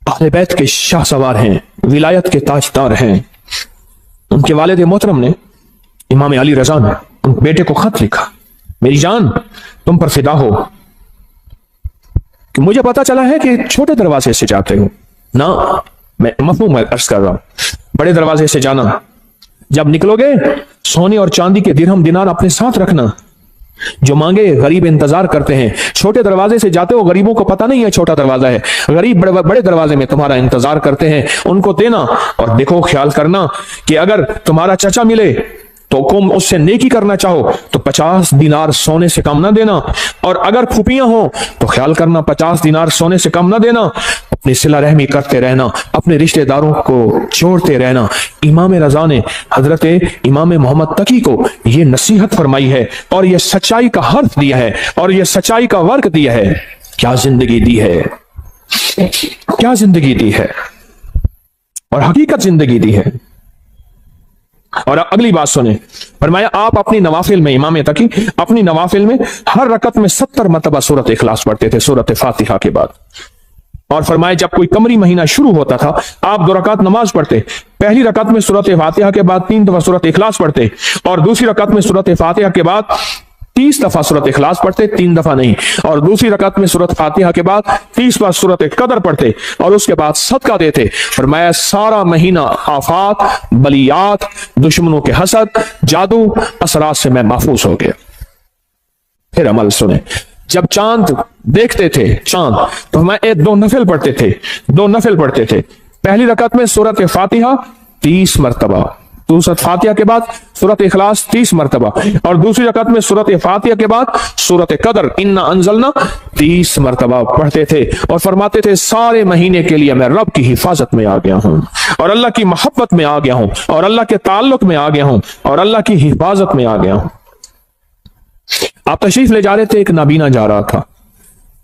अहले बैत के शाह सवार हैं, विलायत के ताजदार हैं। उनके वालिद मोहतरम ने, इमाम अली रजा ने उन बेटे को खत लिखा, मेरी जान तुम पर फिदा हो कि मुझे पता चला है कि छोटे दरवाजे से जाते हो ना, मैं मफहूम अर्ज कर रहा हूं, बड़े दरवाजे से जाना। जब निकलोगे सोने और चांदी के दिरहम दिनार अपने साथ रखना, जो मांगे गरीब इंतजार करते हैं। छोटे दरवाजे से जाते हो, गरीबों को पता नहीं है छोटा दरवाजा है, गरीब बड़े दरवाजे में तुम्हारा इंतजार करते हैं, उनको देना। और देखो, ख्याल करना कि अगर तुम्हारा चचा मिले तो तुम उससे नेकी करना चाहो तो 50 दिनार सोने से कम ना देना, और अगर फूफियां हो तो ख्याल करना 50 दिनार सोने से कम ना देना। अपनी सिला रहमी करते रहना, अपने रिश्तेदारों को जोड़ते रहना। इमाम रजा ने हजरत इमाम मोहम्मद तकी को यह नसीहत फरमाई है और यह सच्चाई का हर्फ दिया है और यह सच्चाई का वर्क दिया है। क्या जिंदगी दी है, क्या जिंदगी दी है, और हकीकत जिंदगी दी है। और अगली बात सुने, फरमाया आप अपनी नवाफिल में, इमाम तकी अपनी नवाफिल में हर रकत में 70 मरतबा सूरत इखलास पढ़ते थे, सूरत फातिहा के बाद। और फरमाया जब कोई कमरी महीना शुरू होता था, आप 2 रकात नमाज पढ़ते, पहली रकत में सूरत फातिहा के बाद 3 दफा सूरत इखलास पढ़ते, और दूसरी रकत में सूरत फातिहा के बाद 30 दफा सूरत इखलास पढ़ते, 3 दफा नहीं, और दूसरी रकत में सूरत फातिहा के बाद 30 बार सूरत कदर पढ़ते, और उसके बाद सदका देते। फरमाया सारा महीना आफात, बलियात, दुश्मनों के हसद, जादू, असरात से मैं महफूज हो गया। फिर अमल सुने, जब चांद देखते थे चांद, तो मैं 2 नफिल पढ़ते थे, 2 नफिल पढ़ते थे। पहली रकत में सूरत फातिहा 30 मरतबा, सूरत फातिहा के बाद सूरत इखलास 30 मरतबा, और दूसरी रकत में सूरत फातिहा के बाद सूरत कदर इन्ना अंजलना 30 मरतबा पढ़ते थे। और फरमाते थे सारे महीने के लिए मैं रब की हिफाजत में आ गया हूं, और अल्लाह की मोहब्बत में आ गया हूं, और अल्लाह के ताल्लुक में आ गया हूं, और अल्लाह की हिफाजत में आ गया हूं। आप तशरीफ ले जा रहे थे, एक नाबीना जा रहा था,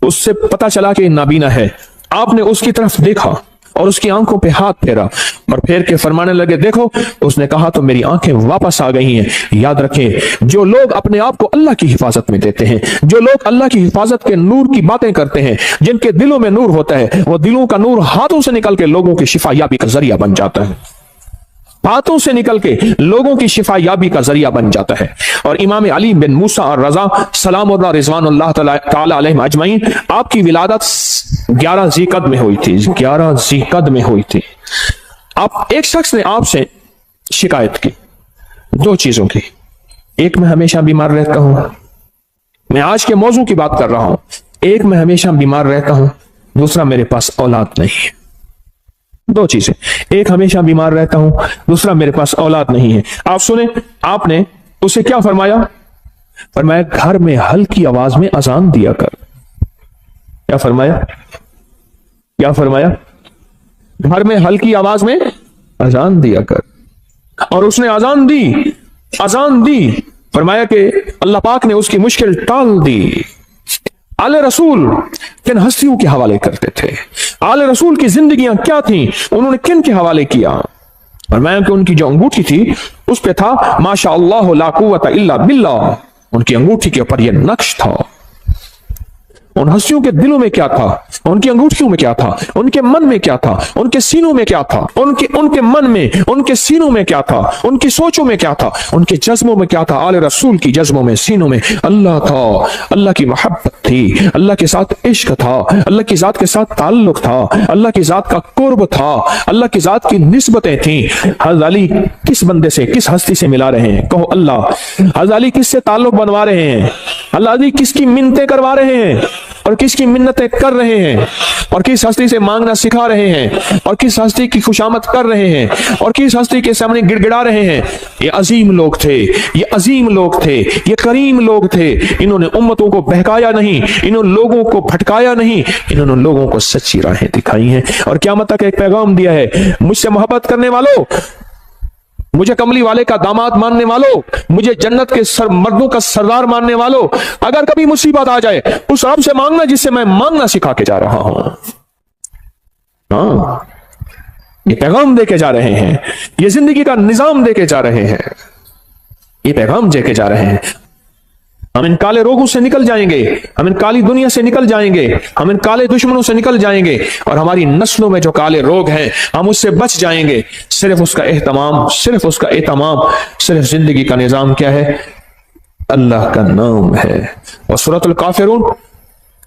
उससे पता चला कि नाबीना है। आपने उसकी तरफ देखा और उसकी आंखों पे हाथ फेरा, और फेर के फरमाने लगे देखो, उसने कहा तो मेरी आंखें वापस आ गई हैं। याद रखें, जो लोग अपने आप को अल्लाह की हिफाजत में देते हैं, जो लोग अल्लाह की हिफाजत के नूर की बातें करते हैं, जिनके दिलों में नूर होता है, वो दिलों का नूर हाथों से निकल के लोगों की शिफा याबी का जरिया बन जाता है, हाथों से निकल के लोगों की शिफा याबी का जरिया बन जाता है। और इमाम अली बिन मूसा और रजा सलामुल्लाह रिजवानुल्लाह ताला अलैहिम अजमईन, आपकी विलादत 11 ज़ीक़द में हुई थी, 11 ज़ीक़द में हुई थी। आप एक शख्स ने आपसे शिकायत की 2 चीजों की, एक मैं हमेशा बीमार रहता हूं, मैं आज के मौजू की बात कर रहा हूं, एक मैं हमेशा बीमार रहता हूं, दूसरा मेरे पास औलाद नहीं है। 2 चीजें, एक हमेशा बीमार रहता हूं, दूसरा मेरे पास औलाद नहीं है। आप सुने, आपने उसे क्या फरमाया? फरमाया घर में हल्की आवाज में अजान दिया कर। क्या फरमाया? क्या फरमाया? घर में हल्की आवाज में अजान दिया कर। और उसने अजान दी, अजान दी। फरमाया कि अल्लाह पाक ने उसकी मुश्किल टाल दी। आले रसूल किन हस्तियों के हवाले करते थे, आले रसूल की जिंदगियां क्या थी, उन्होंने किन के हवाले किया? फरमाया कि उनकी जो अंगूठी थी उस पे था माशा अल्लाह ला कुव्वता इल्ला बिल्लाह, उनकी अंगूठी के ऊपर यह नक्श था। उन हस्तियों के दिलों में क्या था, उनकी अंगूठियों में क्या था, उनके मन में क्या था, उनके सीनों में क्या था, उनके मन में, उनके सीनों में क्या था, उनकी सोचों में क्या था, उनके जज्बों में क्या था। आले रसूल की जज्बों में, सीनों में अल्लाह था, अल्लाह की मोहब्बत थी, अल्लाह के साथ इश्क था, अल्लाह की जात के साथ ताल्लुक था, अल्लाह की जात का कुर्ब था, अल्लाह की जात की निस्बतें थी। हज़रत अली किस बंदे से, किस हस्ती से मिला रहे हैं? कहो अल्लाह। हज़रत अली किससे ताल्लुक बनवा रहे हैं? हज़रत अली किसकी मिन्नतें करवा रहे हैं और किसकी मिन्नतें कर रहे हैं, और किस हस्ती से मांगना सिखा रहे हैं, और किस हस्ती की खुशामद कर रहे हैं, और किस हस्ती के सामने गिड़गिड़ा रहे हैं? ये अजीम लोग थे, ये अजीम लोग थे, ये करीम लोग थे। इन्होंने उम्मतों को बहकाया नहीं, इन्होंने लोगों को भटकाया नहीं, इन्होंने लोगों को सच्ची राहें दिखाई हैं और क़यामत तक एक पैगाम दिया है। मुझसे मोहब्बत करने वालों, मुझे कमली वाले का दामाद मानने वालों, मुझे जन्नत के मर्दों का सरदार मानने वालों, अगर कभी मुसीबत आ जाए उस रब से मांगना जिससे मैं मांगना सिखा के जा रहा हूं। हाँ, ये पैगाम दे के जा रहे हैं, ये जिंदगी का निजाम दे के जा रहे हैं, ये पैगाम दे के जा रहे हैं। हम इन काले रोगों से निकल जाएंगे, हम इन काली दुनिया से निकल जाएंगे, हम इन काले दुश्मनों से निकल जाएंगे और हमारी नस्लों में जो काले रोग हैं हम उससे बच जाएंगे। सिर्फ उसका एहतमाम, सिर्फ उसका एहतमाम, सिर्फ जिंदगी का निजाम क्या है? अल्लाह का नाम है। और सूरतुल काफिरून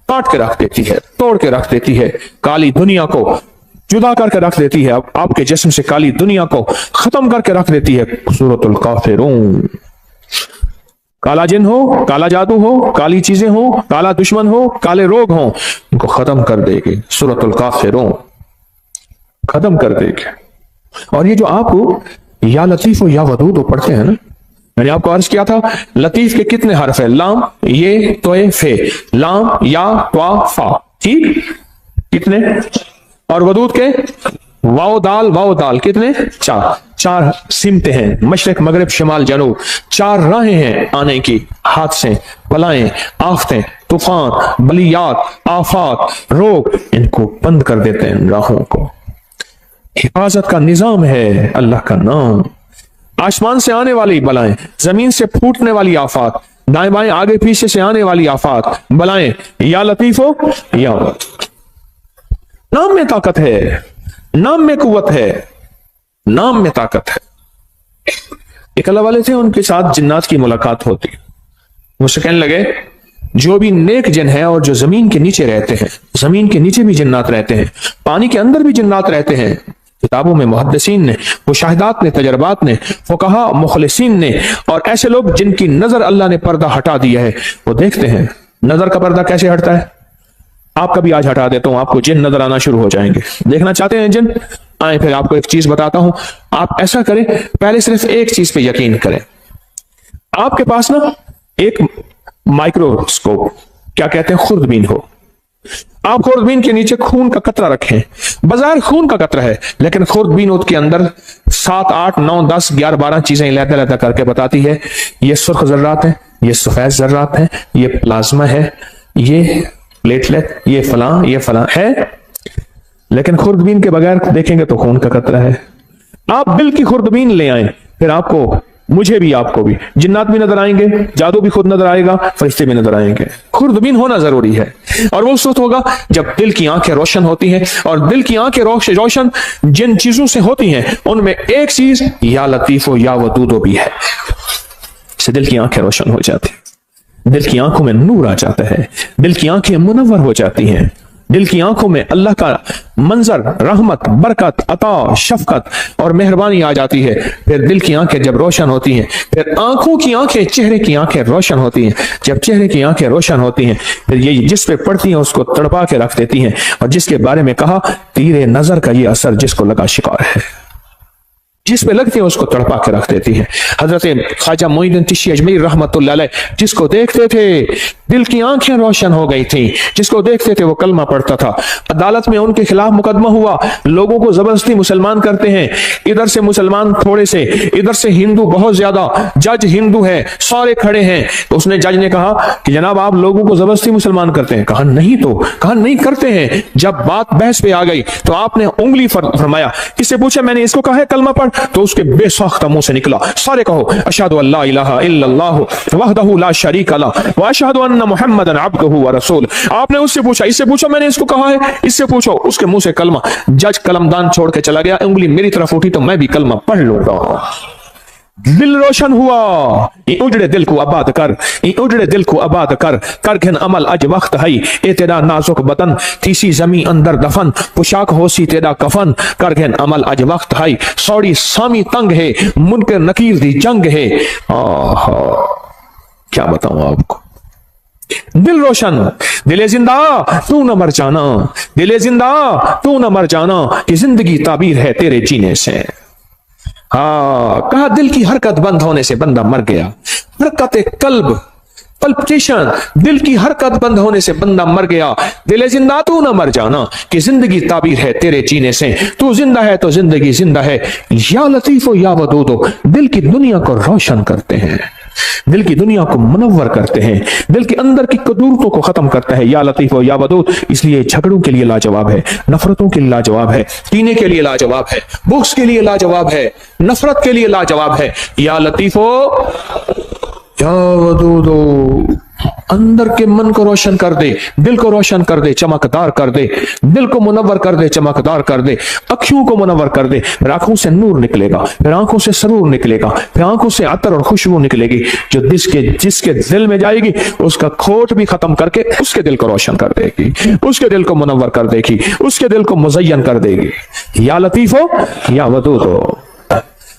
काट के रख देती है, तोड़ के रख देती है, काली दुनिया को जुदा करके रख देती है, आपके जिस्म से काली दुनिया को खत्म करके रख देती है। सूरतुल काफिरून। काला जिन हो, काला जादू हो, काली चीजें हो, काला दुश्मन हो, काले रोग हो, इनको खत्म कर देगी सूरतुल काफिरून, खत्म कर देगी। और ये जो आप या लतीफ हो या वदूद हो पढ़ते हैं ना, मैंने आपको अर्ज किया था लतीफ के कितने हर्फ है? लाम, ये, तोए, फे, लाम, या, त्वा, फा, ठीक, कितने? और वदूद के वाओ दाल कितने? चार। चार सिमते हैं, मशरक मगरिब शिमाल जनूब, चार राहें हैं आने की, हादसे, बलाएं, आफतें, तूफान, बलियात, आफात, रोग, इनको बंद कर देते हैं राहों को। हिफाजत का निजाम है अल्लाह का नाम। आसमान से आने वाली बलाएं, जमीन से फूटने वाली आफात, दाएं बाएं आगे पीछे से आने वाली आफात, बलाएं, या लतीफ हो या नाम में ताकत है, नाम में कुव्वत है, नाम में ताकत है। एक अल्लाह वाले थे, उनके साथ जिन्नात की मुलाकात होती, मुझसे कहने लगे जो भी नेक जिन है और जो जमीन के नीचे रहते हैं, जमीन के नीचे भी जिन्नात रहते हैं, पानी के अंदर भी जिन्नात रहते हैं, किताबों में मुहद्दिसीन ने, मुशाहिदात ने, तजर्बात ने, फुकहा मुखलिसीन ने, और ऐसे लोग जिनकी नजर अल्लाह ने पर्दा हटा दिया है, वो देखते हैं नजर का पर्दा कैसे हटता है। आपका भी आज हटा देता हूं, आपको जिन नजर आना शुरू हो जाएंगे। देखना चाहते हैं जिन? आए, फिर आपको एक चीज बताता हूं। आप ऐसा करें, पहले सिर्फ एक चीज पे यकीन करें। आपके पास ना एक माइक्रोस्कोप, क्या कहते हैं, खुर्दबीन हो, आप खुर्दबीन के नीचे खून का कतरा रखें, बाजार खून का कतरा है, लेकिन खुर्दबीन के अंदर 7, 8, 9, 10, 11, 12 चीजें लहदा लहदा करके बताती है। ये सुर्ख जर्रात है, ये सफेद जर्रात है, ये प्लाज्मा है, ये प्लेटलेट, ये फलां है, लेकिन खुर्दबीन के बगैर देखेंगे तो खून का कतरा है। आप दिल की खुर्दबीन ले आए, फिर आपको, मुझे भी, आपको भी जिन्नात भी नजर आएंगे, जादू भी खुद नजर आएगा, फरिश्ते भी नजर आएंगे। खुर्दबीन होना जरूरी है। और वो उस वक्त होगा जब दिल की आंखें रोशन होती हैं, और दिल की आंखें रोशन जिन चीजों से होती हैं उनमें एक चीज या लतीफो या वदूदो भी है। से दिल की आंखें रोशन हो जाती हैं, दिल की आंखों में नूर आ जाता है, दिल की आंखें मुनव्वर हो जाती हैं, दिल की आंखों में अल्लाह का मंजर, रहमत, बरकत, अता, शफकत और मेहरबानी आ जाती है। फिर दिल की आंखें जब रोशन होती हैं, फिर आंखों की आंखें, चेहरे की आंखें रोशन होती हैं। जब चेहरे की आंखें रोशन होती हैं, फिर ये जिस पे पड़ती हैं उसको तड़पा के रख देती हैं। और जिसके बारे में कहा, तीरे नजर का ये असर जिसको लगा शिकार है, जिस पे लगती है उसको तड़पा के रख देती है। हजरत ख्वाजा मोइनुद्दीन चिश्ती अजमेरी रहमतुल्लाह अलैह, जिसको देखते थे दिल की आंखें रोशन हो गई थी, जिसको देखते थे वो कलमा पढ़ता था। अदालत में उनके खिलाफ मुकदमा हुआ, लोगों को जबरदस्ती मुसलमान करते हैं, इधर से मुसलमान थोड़े से, इधर से हिंदू बहुत ज्यादा, जज हिंदू है, सारे खड़े हैं। तो उसने, जज ने कहा कि जनाब आप लोगों को जबरदस्ती मुसलमान करते हैं। कहा नहीं, तो कहा नहीं करते हैं। जब बात बहस पे आ गई तो आपने उंगली फरमाया, किससे पूछा, मैंने इसको कहा है कलमा पढ़, तो उसके बेसाख्ता मुंह से निकला, सारे कहो अशहदु अल्ला इलाहा इल्लल्लाह वहदहु ला शरीका लह व अशहदु अन्ना मुहम्मदन अब्दुहु व रसूल। आपने उससे पूछा, इससे पूछो मैंने इसको कहा है, इससे पूछो, उसके मुंह से कलमा। जज कलमदान छोड़ के चला गया, उंगली मेरी तरफ उठी तो मैं भी कलमा पढ़ लूंगा। दिल रोशन हुआ, उजड़े दिल को आबाद कर, उजड़े दिल को आबाद कर, कर घन अमल अज वक्त है, ए तेरा नाजुक बदन तीसी जमी अंदर दफन, पोशाक होसी तेरा कफन, कर घन अमल अज वक्त है, सौड़ी सामी तंग है, मुनकर नकीर दी जंग है। क्या बताऊं आपको, दिल रोशन, दिले जिंदा तू न मर जाना, दिले जिंदा तू न मर जाना, कि जिंदगी ताबीर है तेरे जीने से। कहा दिल की हरकत बंद होने से बंदा मर गया। हरकत कल्ब, पल्पिटेशन, दिल की हरकत बंद होने से बंदा मर गया। दिले जिंदा तू न मर जाना, कि जिंदगी ताबीर है तेरे जीने से। तू जिंदा है तो जिंदगी जिंदा है, या लतीफो या वदूदो, दिल की दुनिया को रोशन करते हैं, दिल की दुनिया को मुनव्वर करते हैं, दिल के अंदर की कदूरतों को खत्म करता है। या लतीफो या वदूद, इसलिए झगड़ों के लिए लाजवाब है, नफरतों के लिए लाजवाब है, कीने के लिए लाजवाब है, बुग़्ज़ के लिए लाजवाब है, नफरत के लिए लाजवाब है। या लतीफो या वदूदो, अंदर के मन को रोशन कर दे, दिल को रोशन कर दे, चमकदार कर दे, दिल को मुनव्वर कर दे, चमकदार कर दे, अखियों को मुनव्वर कर दे, फिर आंखों से नूर निकलेगा, फिर आंखों से सरूर निकलेगा, फिर आंखों से अतर और खुशबू निकलेगी, जो जिसके दिल में जाएगी उसका खोट भी खत्म करके उसके दिल को रोशन कर देगी, उसके दिल को मुनव्वर कर देगी, उसके दिल को मुज़य्यन कर देगी। या लतीफो या वदूदो।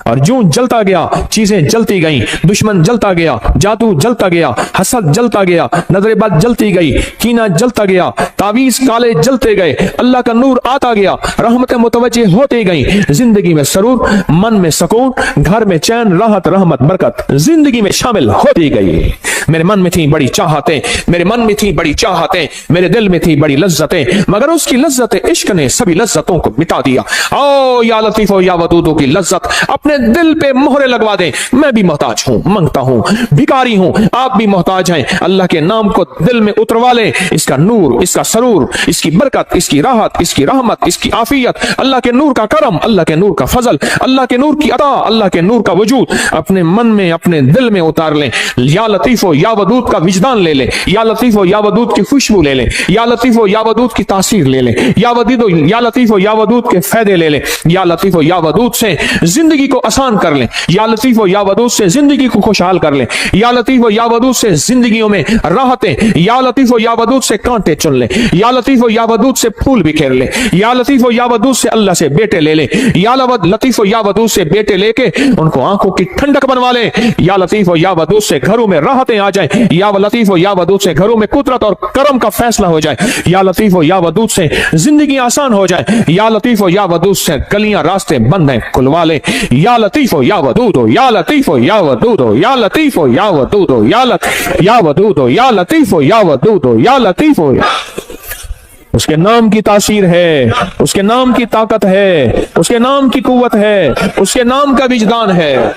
और जो जलता गया, चीजें जलती गईं, दुश्मन जलता गया, जादू जलता गया, हसद जलता गया, नजरेबाज जलती गई, कीना जलता गया, तावीज काले जलते गए, अल्लाह का नूर आता गया, रहमतें मुतवज्जे होती गई, जिंदगी में सरूर, मन में सुकून, घर में चैन, राहत, रहमत, बरकत जिंदगी में शामिल होती गई। मेरे मन में थी बड़ी चाहतें, मेरे मन में थी बड़ी चाहतें, मेरे दिल में थी बड़ी लज्जतें, मगर उसकी लज्जत इश्क ने सभी लज्जतों को मिटा दिया। ओ या लतीफो या वदूदो की लज्जत अपने दिल पे मोहरे लगवा दें। मैं भी मोहताज हूं, मांगता हूं, भिखारी हूं, आप भी मोहताज हैं। अल्लाह के नाम को दिल में उतरवा लें, इसका नूर, इसका सरूर, इसकी बरकत, इसकी राहत, इसकी रहमत, इसकी आफियत, अल्लाह के नूर का करम, अल्लाह के नूर का फजल, अल्लाह के नूर की अता, अल्लाह के नूर का वजूद अपने मन में, अपने दिल में उतार लें। या लतीफो या वदूद का विजदान ले लें, या लतीफो या वदूद की खुशबू ले लें, या लतीफो या वदूद की तासीर ले लें, या लतीफो या वदूद के फायदे ले लें, या लतीफो या वदूद से जिंदगी को आसान कर लें, या लतीफो या वदूद से जिंदगी को खुशहाल कर लें, या लतीफो या वदूद से जिंदगियों में राहतें, या लतीफो या वदूद से कांटे चुन लें, या लतीफो या वदूद से फूल बिखेर लें, या लतीफो या वदूद से अल्लाह से बेटे ले लें, या लतीफो या वदूद से बेटे लेके उनको आंखों की ठंडक बनवा लें, या लतीफो या वदूद से घरों में राहतें आ जाए, या लतीफो या वदूद से घरों में कुदरत और करम का फैसला हो जाए, या लतीफो या वदूद से जिंदगी आसान हो जाए, या लतीफो या वदूद से गलियां रास्ते बंद हैं खुलवा ले। या लतीफो या वदूदो, या लतीफो या वदूदो, या लतीफो या वदूदो, या वदूदो, या लतीफो या वदूदो, या लतीफो। उसके नाम की तासीर है, उसके नाम की ताकत है, उसके नाम की कुव्वत है, उसके नाम का विजदान है।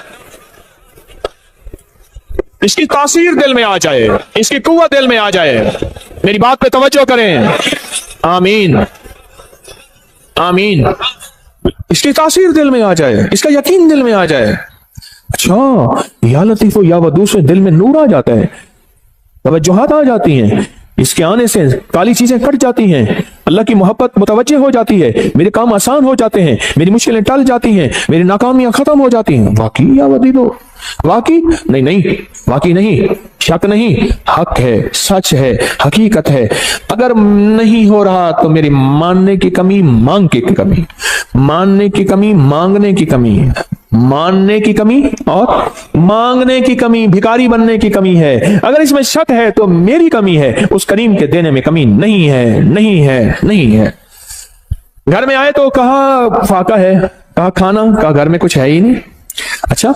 इसकी तासीर दिल में आ जाए, इसकी कुव्वत दिल में आ जाए। मेरी बात पे तवज्जो करें। आमीन आमीन। इसकी तासीर दिल में आ जाए, इसका यकीन दिल में आ जाए। अच्छा, या लतीफो या वदूद से दिल में नूर आ जाता है, तवज्जुहात आ जाती हैं, इसके आने से काली चीजें कट जाती हैं, अल्लाह की मोहब्बत मुतवज्जे हो जाती है, मेरे काम आसान हो जाते हैं, मेरी मुश्किलें टल जाती हैं, मेरी नाकामियां खत्म हो जाती हैं। वाकई या वदीदो, वाकई नहीं, वाकई नहीं, शक नहीं, हक है, सच है, हकीकत है। अगर नहीं हो रहा तो मेरी मानने की कमी, मांग की कमी, मानने की कमी, मांगने की कमी, मानने की कमी और मांगने की कमी, भिखारी बनने की कमी है। अगर इसमें शक है तो मेरी कमी है, उस करीम के देने में कमी नहीं है, नहीं है, नहीं है। घर में आए तो कहा फाका है, कहा खाना, कहा घर में कुछ है ही नहीं। अच्छा,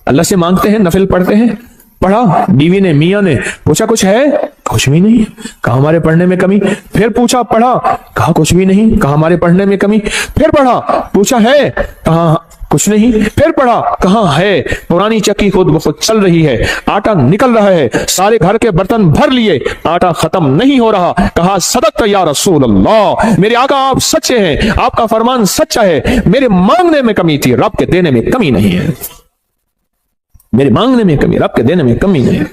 अल्लाह से मांगते हैं, नफिल पढ़ते हैं, पढ़ा, बीवी ने, मियां ने पूछा कुछ है, कुछ भी नहीं, कहा हमारे पढ़ने में कमी। फिर पूछा, पढ़ा, कहा कुछ भी नहीं, कहा हमारे पढ़ने में कमी। फिर पढ़ा, पूछा है, कहा कुछ नहीं। फिर पढ़ा, कहा है, पुरानी चक्की खुद ब खुद चल रही है, आटा निकल रहा है, सारे घर के बर्तन भर लिए, आटा खत्म नहीं हो रहा। कहा सदक़्त या रसूल अल्लाह, मेरे आका आप सच्चे हैं, आपका फरमान सच्चा है, मेरे मांगने में कमी थी, रब के देने में कमी नहीं है। मेरे मांगने में कमी, रब के देने में कमी नहीं है।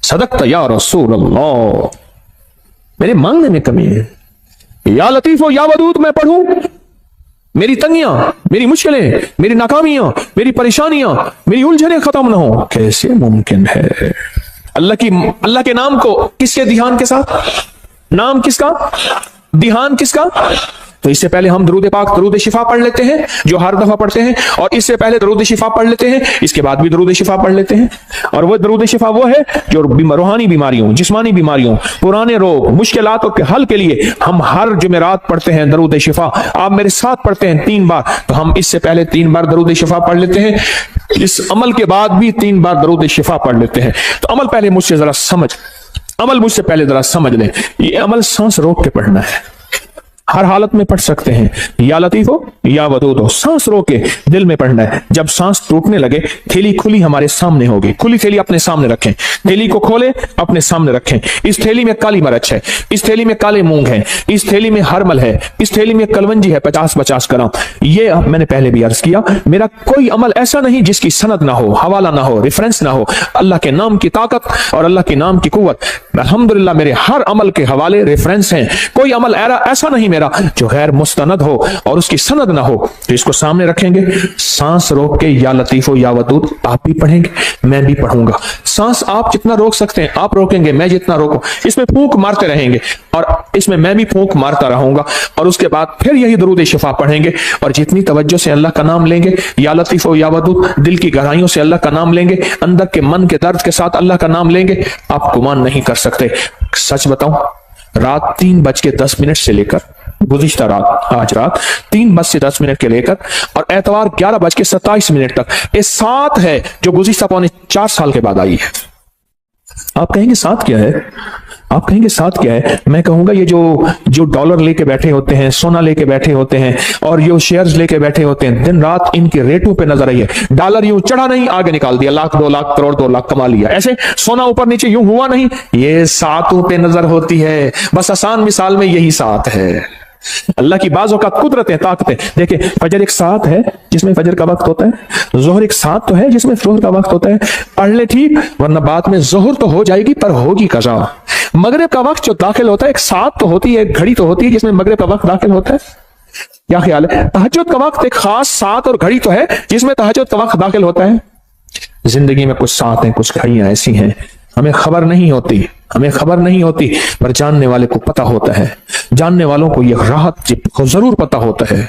सदक़्त या रसूल अल्लाह, मेरे मांगने में कमी है। या लतीफो या वदूद मैं पढ़ूं, मेरी तंगियां, मेरी मुश्किलें, मेरी नाकामियां, मेरी परेशानियां, मेरी उलझनें खत्म ना हो, कैसे मुमकिन है? अल्लाह के नाम को किसके ध्यान के साथ, नाम किसका, ध्यान किसका? तो इससे पहले हम दरूद पाक, दरूद शिफा पढ़ लेते हैं, जो हर दफा पढ़ते हैं, और इससे पहले दरूद शिफा पढ़ लेते हैं, इसके बाद भी दरूद शिफा पढ़ लेते हैं। और वो दरूद शिफा वो है जो रूहानी बीमारियों, जिस्मानी बीमारियों, पुराने रोग, मुश्किलातों के हल के लिए हम हर जुमेरात पढ़ते हैं दरूद शिफा। आप मेरे साथ पढ़ते हैं 3 बार, तो हम इससे पहले 3 बार दरूद शिफा पढ़ लेते हैं, इस अमल के बाद भी 3 बार दरूद शिफा पढ़ लेते हैं। तो अमल पहले मुझसे जरा समझ, अमल मुझसे पहले जरा समझ लें। ये अमल सांस रोक के पढ़ना है, हर हालत में पढ़ सकते हैं, या लतीफ हो या वदूद हो। सांस रोक के दिल में पढ़ना है। जब सांस टूटने लगे थैली खुली हमारे सामने होगी, खुली थैली अपने सामने रखें, थैली को खोले अपने सामने रखें। इस थैली में काली मिर्च है, इस थैली में काले मूंग है, इस थैली में हरमल है, इस थैली में कलवंजी है 50-50 ग्राम। ये मैंने पहले भी अर्ज किया, मेरा कोई अमल ऐसा नहीं जिसकी सनद ना हो, हवाला ना हो, रेफरेंस ना हो। अल्लाह के नाम की ताकत और अल्लाह के नाम की कुव्वत, अल्हम्दुलिल्लाह मेरे हर अमल के हवाले रेफरेंस हैं। कोई अमल ऐसा नहीं मेरा जो गैर मुस्तनद हो और उसकी सनद ना हो। तो इसको सामने रखेंगे, सांस रोक के या लतीफ हो या वदूद आप भी पढ़ेंगे, मैं भी पढ़ूंगा। सांस आप जितना रोक सकते हैं आप रोकेंगे, मैं जितना रोकूं। इसमें फूंक मारते रहेंगे और इसमें मैं भी फूंक मारता रहूंगा, और उसके बाद फिर यही दरूद शिफा पढ़ेंगे। और जितनी तवज्जो से अल्लाह का नाम लेंगे, या लतीफ हो या वदूद, दिल की गहराइयों से अल्लाह का नाम लेंगे, अंदर के मन के दर्द के साथ अल्लाह का नाम लेंगे, आप गुमान नहीं कर सकते। सच बताऊं, रात 3:10 से लेकर गुज़िश्ता रात, आज रात 3:10 के लेकर और एतवार 11:27 तक, ये 7 है जो गुज़िश्ता 4 साल के बाद आई है। आप कहेंगे 7 क्या है? आप कहेंगे 7 क्या है? मैं कहूंगा ये जो डॉलर लेके बैठे होते हैं, सोना लेके बैठे होते हैं और जो शेयर्स लेके बैठे होते हैं, दिन रात इनके रेटों पे नजर आई है। डॉलर यूं चढ़ा नहीं, आगे निकाल दिया, लाख 2 लाख करोड़ 2 लाख कमा लिया। ऐसे सोना ऊपर नीचे यूं हुआ नहीं, ये 7 पे नजर होती है। बस आसान मिसाल में यही 7 है। अल्लाह की बाज़ों का कुदरतें, ताकतें। देखिए, फजर एक 7 है जिसमें फजर का वक्त होता है, जोहर एक 7 तो है जिसमें जोहर का वक्त होता है। पढ़ ले ठीक, वरना बाद में जोहर तो हो जाएगी पर होगी कज़ा। मगरिब का वक्त जो दाखिल होता है, एक 7 तो होती है, घड़ी तो होती है जिसमें मगरिब का वक्त दाखिल होता है। क्या ख्याल है? तहज्जुद का वक्त एक खास 7 और घड़ी तो है जिसमें तहज्जुद का वक्त दाखिल होता है। जिंदगी में कुछ 7 हैं, कुछ घड़ियां ऐसी हैं, हमें खबर नहीं होती, हमें खबर नहीं होती, पर जानने वाले को पता होता है। जानने वालों को यह राहत जरूर पता होता है।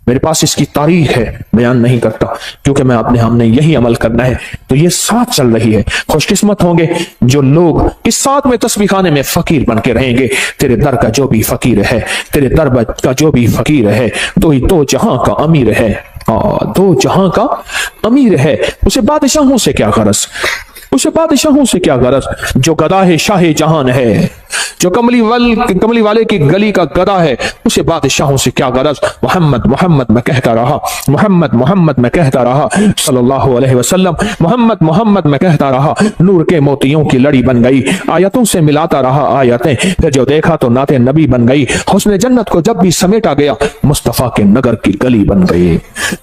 मेरे पास इसकी तारीख है, बयान नहीं करता क्योंकि मैं अपने हमने यही अमल करना है। तो ये 7 चल रही है। खुशकिस्मत होंगे जो लोग इस 7 में तस्बीह खाने में फकीर बन के रहेंगे। तेरे दर का जो भी फकीर है, तेरे दर का जो भी फकीर है, तो ही दो जहां का अमीर है। 2 जहां का अमीर है, उसे बादशाहों से क्या गरज, उसे बादशाहों से क्या गरज। जो गदा है शाह जहान है, जो कमली वाले की गली का गदा है, उसे बादशाहों से क्या गरज। मोहम्मद मोहम्मद मैं कहता रहा, मोहम्मद मोहम्मद मैं कहता रहा, सल्लल्लाहु अलैहि वसल्लम। मोहम्मद मोहम्मद मैं कहता रहा, नूर के मोतियों की लड़ी बन गई। आयतों से मिलाता रहा आयतें, फिर जो देखा तो नाते नबी बन गई। हुस्न जन्नत को जब भी समेटा गया, मुस्तफा के नगर की गली बन गई।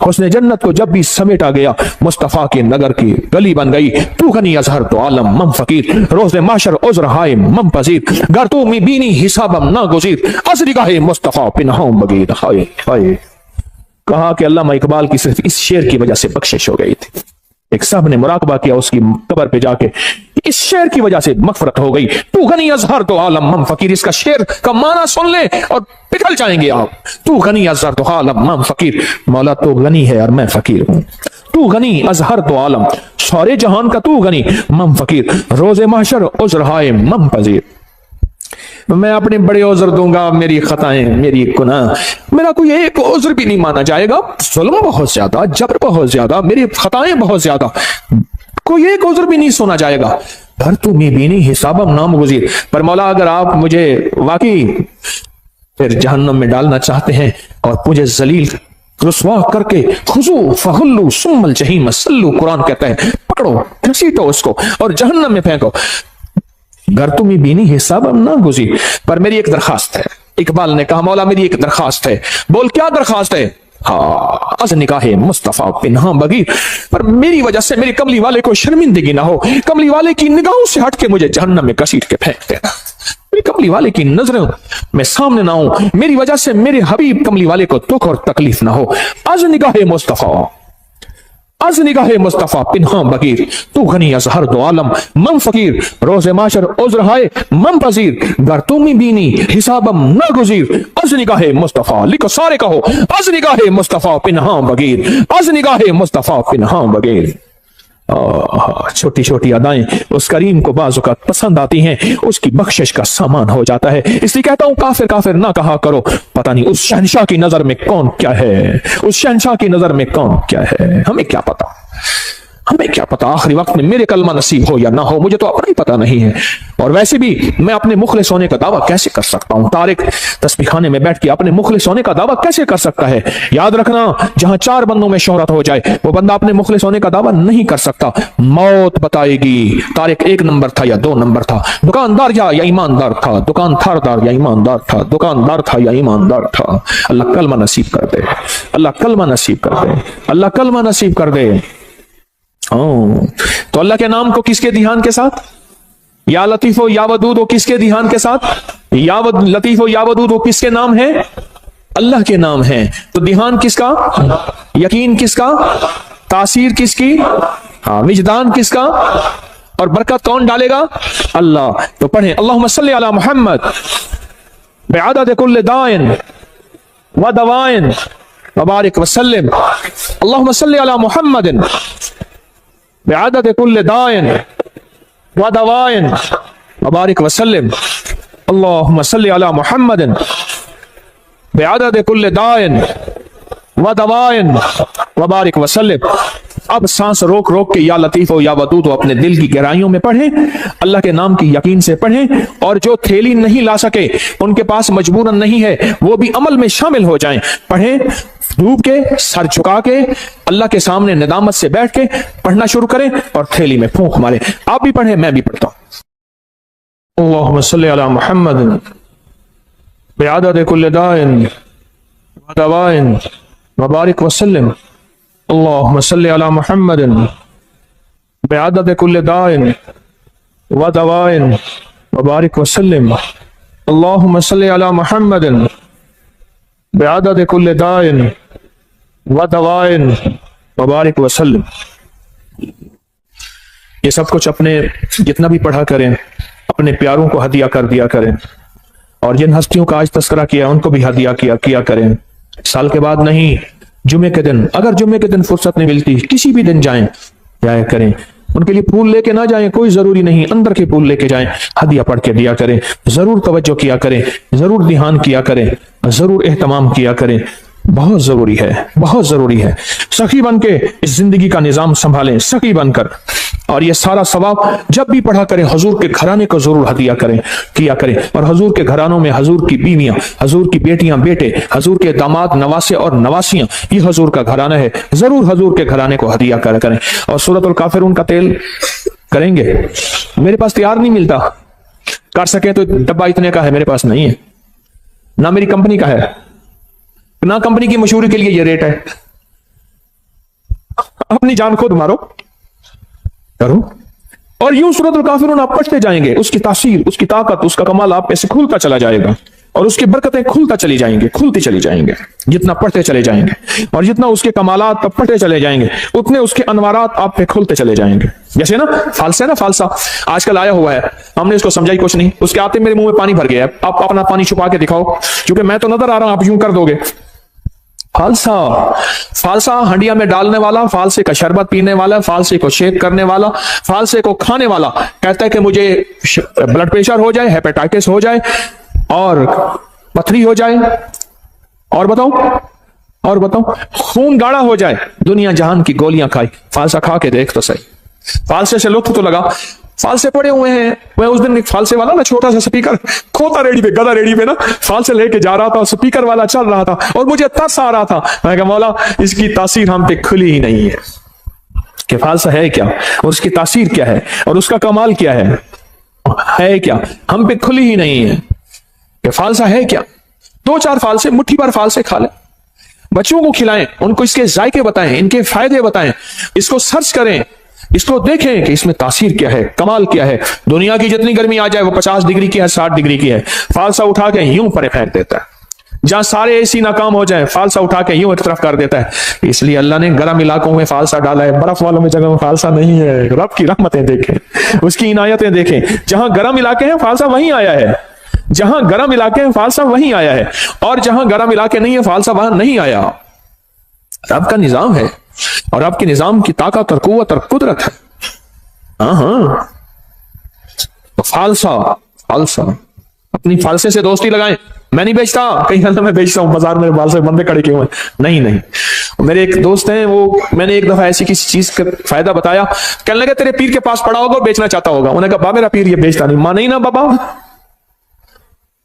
हुस्न जन्नत को जब भी समेटा गया, मुस्तफा के नगर की गली बन गई। तू गनी अजहर तो आलम मम फकीर, रोज़े माशर उज़्र हाय मम पजीर। गर तू मी बीनी हिसाबम ना गुज़ीर, असरी गाहे मुस्तफा पिनहां बगीर। हाय हाय। कहा कि अल्लामा इकबाल की सिर्फ इस शेर की वजह से बख्शिश हो गई थी। एक साहब ने मुराकबा किया उसकी कब्र पे जाके, इस शेर की वजह से मगफरत हो गई। तू गनी अजहर तो आलम मम फकीर, इसका शेर का माना सुन ले और पिघल जाएंगे आप। तू गनी अजहर तो आलम मम फकीर, मौला तो गनी है और मैं फकीर हूं। तू गनी अजहर तो आलम, सारे जहान का तू गनी, मम फकीर। रोज़े महशर उज़्र हाय मम पजीर। मैं अपने बड़े उज़्र दूंगा, मेरी खताएं, मेरी गुनाह, मेरा कोई एक उज़्र भी नहीं माना जाएगा। जुल्म बहुत ज्यादा, जबर बहुत ज्यादा, मेरी खताएं बहुत ज्यादा, कोई एक उज़्र भी नहीं सुना जाएगा। पर तू मी बीनी हिसाबम नाम गुज़ीर। पर मौला अगर आप मुझे वाकई फिर जहन्नम में डालना चाहते हैं और मुझे जलील रुस्वा करके, खुजू फहुल्लू सुम्मल जहीम सल्लू, कुरान कहता है, पकड़ो घसीटो उसको और जहन्नम में फेंको। घर तुम्हें बीनी हिसाब अब ना गुजी। पर मेरी एक दरखास्त है। इकबाल ने कहा, मौला मेरी एक दरखास्त है। बोल क्या दरखास्त है? हाँ, अज निकाहे मुस्तफा पिन्हा बगीर, पर मेरी वजह से मेरे कमली वाले को शर्मिंदगी ना हो। कमली वाले की निगाहों से हट के मुझे जहन्नम में घसीट के फेंक देना। मेरे कमली वाले की नजरों में सामने ना हो, मेरी वजह से मेरे हबीब कमली वाले को दुख और तकलीफ ना हो। अज निगाहे मुस्तफा, अज निगाहे मुस्तफा पिन्हा बगीर, तू गनी अजहर दो आलम मम फकीर। रोज़े माशर उज़्र हाय मम पजीर, गर तुम बीनी हिसाबम ना गुज़ीर। अज निगाहे मुस्तफा, लिखो सारे कहो, अज निगाहे मुस्तफा पिन्हा बगीर, अज निगाहे मुस्तफा पिन्हा बगीर। छोटी छोटी अदाएं उस करीम को बाज़-औक़ात पसंद आती हैं, उसकी बख्शिश का सामान हो जाता है। इसलिए कहता हूं, काफिर काफिर ना कहा करो, पता नहीं उस शहंशाह की नजर में कौन क्या है, उस शहंशाह की नजर में कौन क्या है, हमें क्या पता। हमें क्या पता आखिरी वक्त में मेरे कलमा नसीब हो या ना हो, मुझे तो अपना ही पता नहीं है। और वैसे भी मैं अपने मुखलिस होने का दावा कैसे कर सकता हूं? तारिक तस्बीह खाने में बैठ के अपने मुखलिस होने का दावा कैसे कर सकता है? याद रखना, जहां 4 बंदों में शोहरत हो जाए वो बंदा अपने मुखलिस होने का दावा नहीं कर सकता। मौत बताएगी तारिक 1 नंबर था या 2 नंबर था, दुकानदार या ईमानदार था, दुकानदार या ईमानदार था, दुकानदार था या ईमानदार था। अल्लाह कलमा नसीब कर दे, अल्लाह कलमा नसीब कर दे, अल्लाह कलमा नसीब कर दे। तो अल्लाह के नाम को किसके ध्यान के साथ? या लतीफो या वदूद हो किसके ध्यान के साथ? या लतीफो या वदूद हो किसके नाम है? अल्लाह के नाम है। तो ध्यान किसका? यकीन किसका? तासीर किसकी? विजदान किसका? और बरकत कौन डालेगा? अल्लाह। तो पढ़े अल्लाहुम्मा सल्ली अला मुहम्मद बिअदद कुल्ल दाइन व दवाइन व बारिक वसल्लिम। अल्लाहुम्मा सल्ली अला मुहम्मदिन बिअदद कुल्ल दाइन व दवाइन व बारिक वसल्लिम। अल्लाहुम्मा सल्ली अला मुहम्मदिन बिअदद कुल्ल दाइन व दवाइन व बारिक वसल्लिम। अब सांस रोक रोक के या लतीफ हो या वदूद हो अपने दिल की गहराइयों में पढ़ें, अल्लाह के नाम की यकीन से पढ़ें। और जो थैली नहीं ला सके, उनके पास मजबूरन नहीं है, वो भी अमल में शामिल हो जाएं। पढ़ें, डूब के, सर झुका के, अल्लाह के सामने निदामत से बैठ के पढ़ना शुरू करें और थैली में फूंक मारें। आप भी पढ़ें, मैं भी पढ़ता हूं। अल्लाहुम्मा सल्ली अला मुहम्मद बिअदद कुल्ल दाइन व दवाइन व बारिक वसल्लिम। अल्लाहुम्मा सल्ली अला मुहम्मदिन बिअदद कुल्ल दाइन व दवाइन व बारिक वसल्लिम। अल्लाहुम्मा सल्ली अला मुहम्मदिन बिअदद कुल्ल दाइन व दवाइन व बारिक वसल्लिम। ये सब कुछ अपने जितना भी पढ़ा करें, अपने प्यारों को हदिया कर दिया करें। और जिन हस्तियों का आज तस्करा किया उनको भी हदिया किया करें। साल के बाद नहीं, जुमे के दिन, अगर जुमे के दिन फुर्सत नहीं मिलती, किसी भी दिन जाया करें। उनके लिए फूल लेके ना जाएं, कोई जरूरी नहीं, अंदर के फूल लेके जाएं, हदिया पढ़ के दिया करें। जरूर तवज्जो किया करें, जरूर ध्यान किया करें, जरूर एहतमाम किया करें। बहुत जरूरी है, बहुत जरूरी है। सखी बन के इस जिंदगी का निजाम संभालें, सखी बनकर। और ये सारा सवाब जब भी पढ़ा करें, हजूर के घराने को जरूर हदिया किया करें। और हजूर के घरानों में हजूर की बीवियां, हजूर की बेटियां, बेटे, हजूर के दामाद, नवासे और नवासियां, ये हजूर का घराना है। जरूर हजूर के घराने को हदिया करें। और सूरतुल काफिरून का तेल करेंगे। मेरे पास तैयार नहीं मिलता, कर सके तो डब्बा इतने का है, मेरे पास नहीं है, ना मेरी कंपनी का है, ना कंपनी की मशहूरी के लिए ये रेट है। अपनी जान खुद मारो, करो। और यूं सूरतुल काफिरून आप पढ़ते जाएंगे, उसकी तासीर, उसकी ताकत, उसका कमाल आप पे से खुलता चला जाएगा। और उसकी बरकतें खुलती चली जाएंगे जितना पढ़ते चले जाएंगे। और जितना उसके कमालात आप पढ़ते चले जाएंगे, उतने उसके अनवारात आप पे खुलते चले जाएंगे। जैसे ना फालसा आजकल आया हुआ है, हमने इसको समझा ही कुछ नहीं, उसके आते मेरे मुंह में पानी भर गया है। आप अपना पानी छुपा के दिखाओ, क्योंकि मैं तो नजर आ रहा हूं, आप यूं कर दोगे। फालसा हंडिया में डालने वाला, फालसे का शरबत पीने वाला, फालसे को शेक करने वाला, फालसे को खाने वाला कहता है कि मुझे ब्लड प्रेशर हो जाए, हेपेटाइटिस हो जाए और पथरी हो जाए, और बताओ खून गाढ़ा हो जाए, दुनिया जहान की गोलियां खाई। फालसा खा के देख तो सही, फालसे से लुत्फ तो लगा। फालसे पड़े हुए हैं। मैं उस दिन एक फालसे वाला ना, छोटा सा स्पीकर खोता रेडी पे, गदा रेडी पे ना, फालसे लेके जा रहा था, स्पीकर वाला चल रहा था और मुझे तरस आ रहा था। मैं कहा मौला, इसकी तासीर हम पे खुली ही नहीं है कि फालसा है क्या, और उसकी तासीर क्या है, और उसका कमाल क्या है क्या, हम पे खुली ही नहीं है कि फालसा है क्या। 2-4 फालसे, मुट्ठी भर फालसे खा ले, बच्चों को खिलाएं, उनको इसके जायके बताएं, इनके फायदे बताएं, इसको सर्च करें, इसको देखें कि इसमें तासीर क्या है, कमाल क्या है। दुनिया की जितनी गर्मी आ जाए वो 50 डिग्री की है, 60 डिग्री की है, फालसा उठा के यूं परे फेंक देता है। जहां सारे एसी नाकाम हो जाए, फालसा उठा के यूं एक तरफ कर देता है। इसलिए अल्लाह ने गर्म इलाकों में फालसा डाला है, बर्फ वालों में जगह में फालसा नहीं है। रब की रहमतें देखें, उसकी इनायतें देखें। जहां गर्म इलाके हैं फालसा वहीं आया है, जहां गर्म इलाके हैं फालसा वहीं आया है, और जहां गर्म इलाके नहीं है फालसा वहां नहीं आया। रब का निजाम है और आपके निजाम की ताकत और कुव्वत और कुदरत है। हाँ, तो फालसा اپنی فالسے سے دوستی لگائیں. میں نہیں بیچتا, کہیں نہ میں بیچتا ہوں, بازار میں بال سے بندے کھڑے کیے ہوئے. نہیں, میرے ایک دوست ہیں, وہ میں نے ایک دفعہ ایسی کسی چیز کا فائدہ بتایا, کہنے لگے تیرے پیر کے پاس پڑا ہوگا, بیچنا چاہتا ہوگا. انہوں نے کہا با میرا پیر یہ بیچتا نہیں. ماں نہیں نا بابا,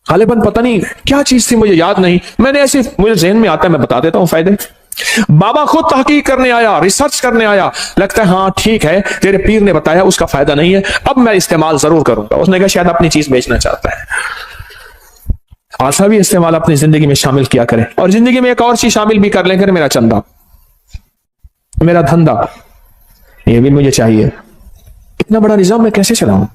غالباً پتہ نہیں کیا چیز تھی, مجھے یاد نہیں, میں نے ایسے مجھے ذہن میں آتا ہے میں بتا دیتا ہوں فائدے. بابا خود تحقیق کرنے آیا, ریسرچ کرنے آیا, لگتا ہے ہاں ٹھیک ہے تیرے پیر نے بتایا اس کا فائدہ نہیں ہے, اب میں استعمال ضرور کروں گا. اس نے کہا شاید اپنی چیز بیچنا چاہتا ہے. ایسا بھی استعمال اپنی زندگی میں شامل کیا کریں, اور زندگی میں ایک اور چیز شامل بھی کر لیں کریں, میرا چندہ, میرا دھندا, یہ بھی مجھے چاہیے. اتنا بڑا نظام میں کیسے چلاؤں,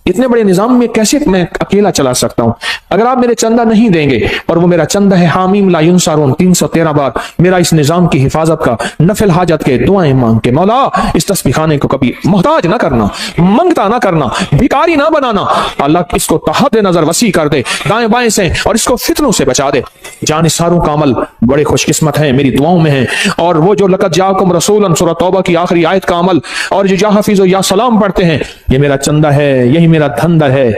اتنے بڑے نظام میں کیسے میں اکیلا چلا سکتا ہوں؟ اگر آپ میرے چندہ نہیں دیں گے, اور وہ میرا چندہ ہے حامیم لا ینصرون 313 بار میرا اس نظام کی حفاظت کا, نفل حاجت کے دعائیں مانگ کے, مولا اس تسبیح خانے کو کبھی محتاج نہ کرنا, منگتا نہ کرنا, بھکاری نہ بنانا. اللہ اس کو تحت نظر وسیع کر دے دائیں بائیں سے, اور اس کو فتنوں سے بچا دے. جانثاروں کا عمل بڑے خوش قسمت ہیں, میری دعاؤں میں ہیں. اور وہ جو لقد جاءکم رسول سورۃ توبہ کی آخری آیت کا عمل, اور جو یا حفیظ و یا سلام پڑھتے ہیں, یہ میرا چندہ ہے, یہی میرا دھندا ہے.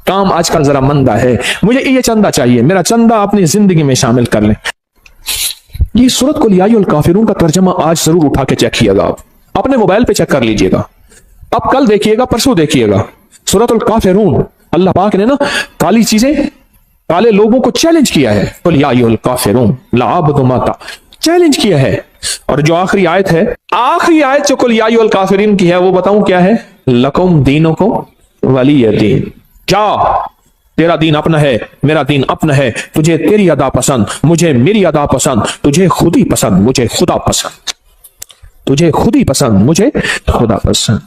کام آج کل ذرا مندہ ہے, مجھے یہ چندہ چاہیے, میرا چندہ اپنی زندگی میں شامل کر لیں. یہ سورت قل یا ایھا الکافرون کا ترجمہ آج ضرور اٹھا کے چیک کیے گا, آپ اپنے موبائل پہ چیک کر لیجئے گا, اب کل دیکھیے گا, پرسوں دیکھیے گا. سورت الکافرون, اللہ پاک نے نا کالی چیزیں, کالے لوگوں کو چیلنج کیا ہے. قل یا ایھا الکافرون لا اعبد ما چیلنج کیا ہے. اور جو آخری آیت ہے, آخری آیت جو قل یا ایھا الکافرین کی ہے, وہ بتاؤں کیا ہے؟ لکم دینکم ولی دین. جا, تیرا دین اپنا ہے, میرا دین اپنا ہے. تجھے تیری ادا پسند, مجھے میری ادا پسند. تجھے خود ہی پسند, مجھے خدا پسند. تجھے خود ہی پسند, مجھے خدا پسند.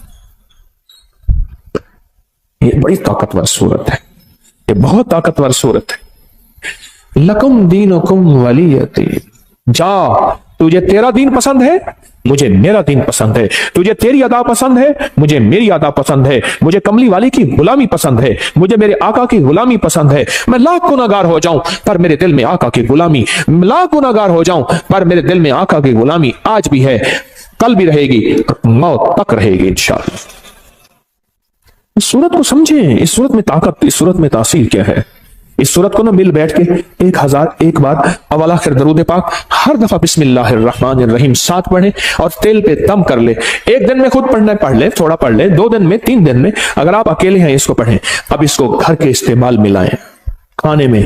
یہ بڑی طاقتور صورت ہے, یہ بہت طاقتور صورت ہے. لکم دینکم ولی دین. جا, تجھے تیرا دین پسند ہے, مجھے میرا دین پسند ہے. تجھے تیری ادا پسند ہے, مجھے میری ادا پسند ہے. مجھے کملی والی کی غلامی پسند ہے, مجھے میرے آقا کی غلامی پسند ہے. میں لاکھ گناہگار ہو جاؤں پر میرے دل میں آقا کی غلامی, لاکھ گناہگار ہو جاؤں پر میرے دل میں آقا کی غلامی آج بھی ہے, کل بھی رہے گی, موت تک رہے گی انشاءاللہ. اس صورت کو سمجھیں, اس صورت میں طاقت, اس صورت میں تاثیر کیا ہے. اس صورت کو نہ مل بیٹھ کے 1001 بار اول آخر درود پاک ہر دفعہ بسم اللہ الرحمن الرحیم 7 پڑھیں, اور تیل پہ دم کر لے. ایک دن میں خود پڑھنا پڑھ لے, تھوڑا پڑھ لے, 2 دن میں, 3 دن میں, اگر آپ اکیلے ہیں اس کو پڑھیں. اب اس کو گھر کے استعمال میں لائیں, کھانے میں,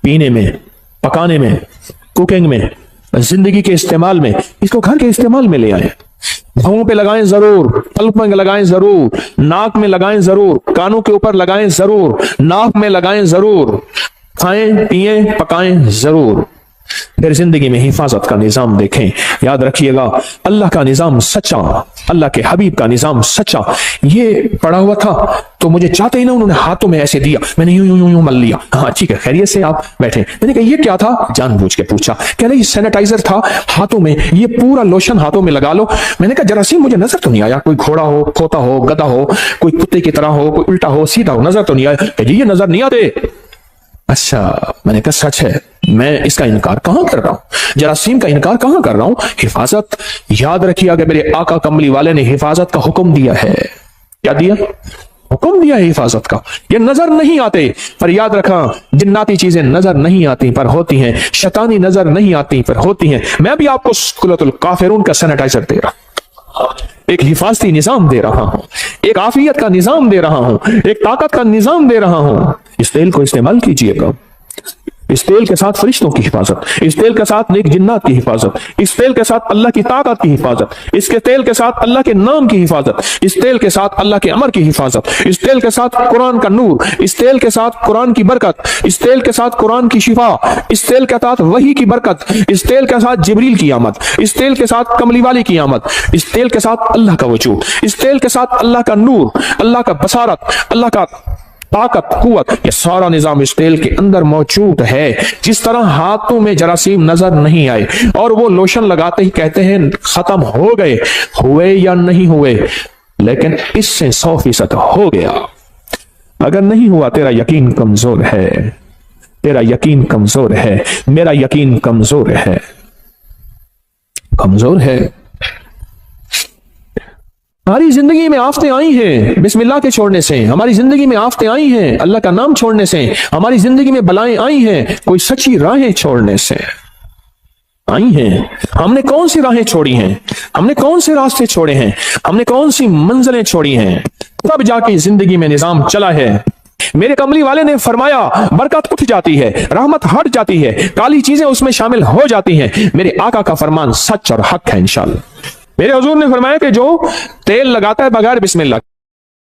پینے میں, پکانے میں, کوکنگ میں, زندگی کے استعمال میں, اس کو گھر کے استعمال میں لے آئیں. بھاؤں پہ لگائیں ضرور, پلک میں لگائیں ضرور, ناک میں لگائیں ضرور, کانوں کے اوپر لگائیں ضرور, ناک میں لگائیں ضرور, کھائیں پیئیں پکائیں ضرور. پھر زندگی میں حفاظت کا نظام دیکھیں. یاد رکھیے گا, اللہ کا نظام سچا, اللہ کے حبیب کا نظام سچا. یہ پڑا ہوا تھا تو مجھے چاہتے ہی نا انہوں نے ہاتھوں میں ایسے دیا, میں نے یوں مل لیا. ہاں ٹھیک ہے, خیریت سے آپ بیٹھے. میں نے کہا یہ کیا تھا, جان بوجھ کے پوچھا. کہہ رہے یہ سینیٹائزر تھا ہاتھوں میں, یہ پورا لوشن ہاتھوں میں لگا لو. میں نے کہا جراثیم مجھے نظر تو نہیں آیا, کوئی گھوڑا ہو, کھوتا ہو, گدھا ہو, کوئی کتے کی طرح ہو, کوئی الٹا ہو, سیدھا ہو, نظر تو نہیں آیا. کہ جی یہ نظر نہیں آتے. اچھا, میں نے کہا سچ ہے, میں اس کا انکار کہاں کر رہا ہوں, جراثیم کا انکار کہاں کر رہا ہوں. حفاظت یاد رکھیے, اگر میرے آقا کملی والے نے حفاظت کا حکم دیا ہے, کیا دیا, حکم دیا ہے حفاظت کا. یہ نظر نہیں آتے, پر یاد رکھا جناتی چیزیں نظر نہیں آتی پر ہوتی ہیں, شیطانی نظر نہیں آتی پر ہوتی ہیں. میں بھی آپ کو سورۃ الکافرون کا سینیٹائزر دے رہا ہوں, ایک حفاظتی نظام دے رہا ہوں, ایک عافیت کا نظام دے رہا ہوں, ایک طاقت کا نظام دے رہا ہوں. اس تیل کو استعمال کیجئے گا. اس تیل کے ساتھ فرشتوں کی حفاظت, اس تیل کے ساتھ نیک جنات کی حفاظت, اس تیل کے ساتھ اللہ کی طاقت کی حفاظت, اس کے تیل کے ساتھ اللہ کے نام کی حفاظت, اس تیل کے ساتھ اللہ کے امر کی حفاظت, اس تیل کے ساتھ قرآن کا نور, اس تیل کے ساتھ قرآن کی برکت, اس تیل کے ساتھ قرآن کی شفا, اس تیل کے ساتھ وحی کی برکت, اس تیل کے ساتھ جبریل کی آمد, اس تیل کے ساتھ کملی والی کی آمد, اس تیل کے ساتھ اللہ کا وجود, اس تیل کے ساتھ اللہ کا نور, اللہ کا بصارت, اللہ کا طاقت, قوت, یہ سارا نظام اس تیل کے اندر موجود ہے. جس طرح ہاتھوں میں جراثیم نظر نہیں آئے اور وہ لوشن لگاتے ہی کہتے ہیں ختم ہو گئے, ہوئے یا نہیں ہوئے, لیکن اس سے 100% ہو گیا. اگر نہیں ہوا تیرا یقین کمزور ہے, تیرا یقین کمزور ہے, میرا یقین کمزور ہے, کمزور ہے. ہماری زندگی میں آفتیں آئی ہیں بسم اللہ کے چھوڑنے سے، ہماری زندگی میں آفتیں آئی ہیں اللہ کا نام چھوڑنے سے، ہماری زندگی میں بلائیں آئی ہیں کوئی سچی راہیں چھوڑنے سے آئی ہیں۔ ہم نے کون سی راہیں چھوڑی ہیں، ہم نے کون سے راستے چھوڑے ہیں، ہم نے کون سی منزلیں چھوڑی ہیں، تب جا کے زندگی میں نظام چلا ہے۔ میرے کملی والے نے فرمایا برکت اٹھ جاتی ہے، رحمت ہٹ جاتی ہے، کالی چیزیں اس میں شامل ہو جاتی ہیں۔ میرے آقا کا فرمان سچ اور حق ہے انشاءاللہ۔ میرے حضور نے فرمایا کہ جو تیل لگاتا ہے بغیر بسم اللہ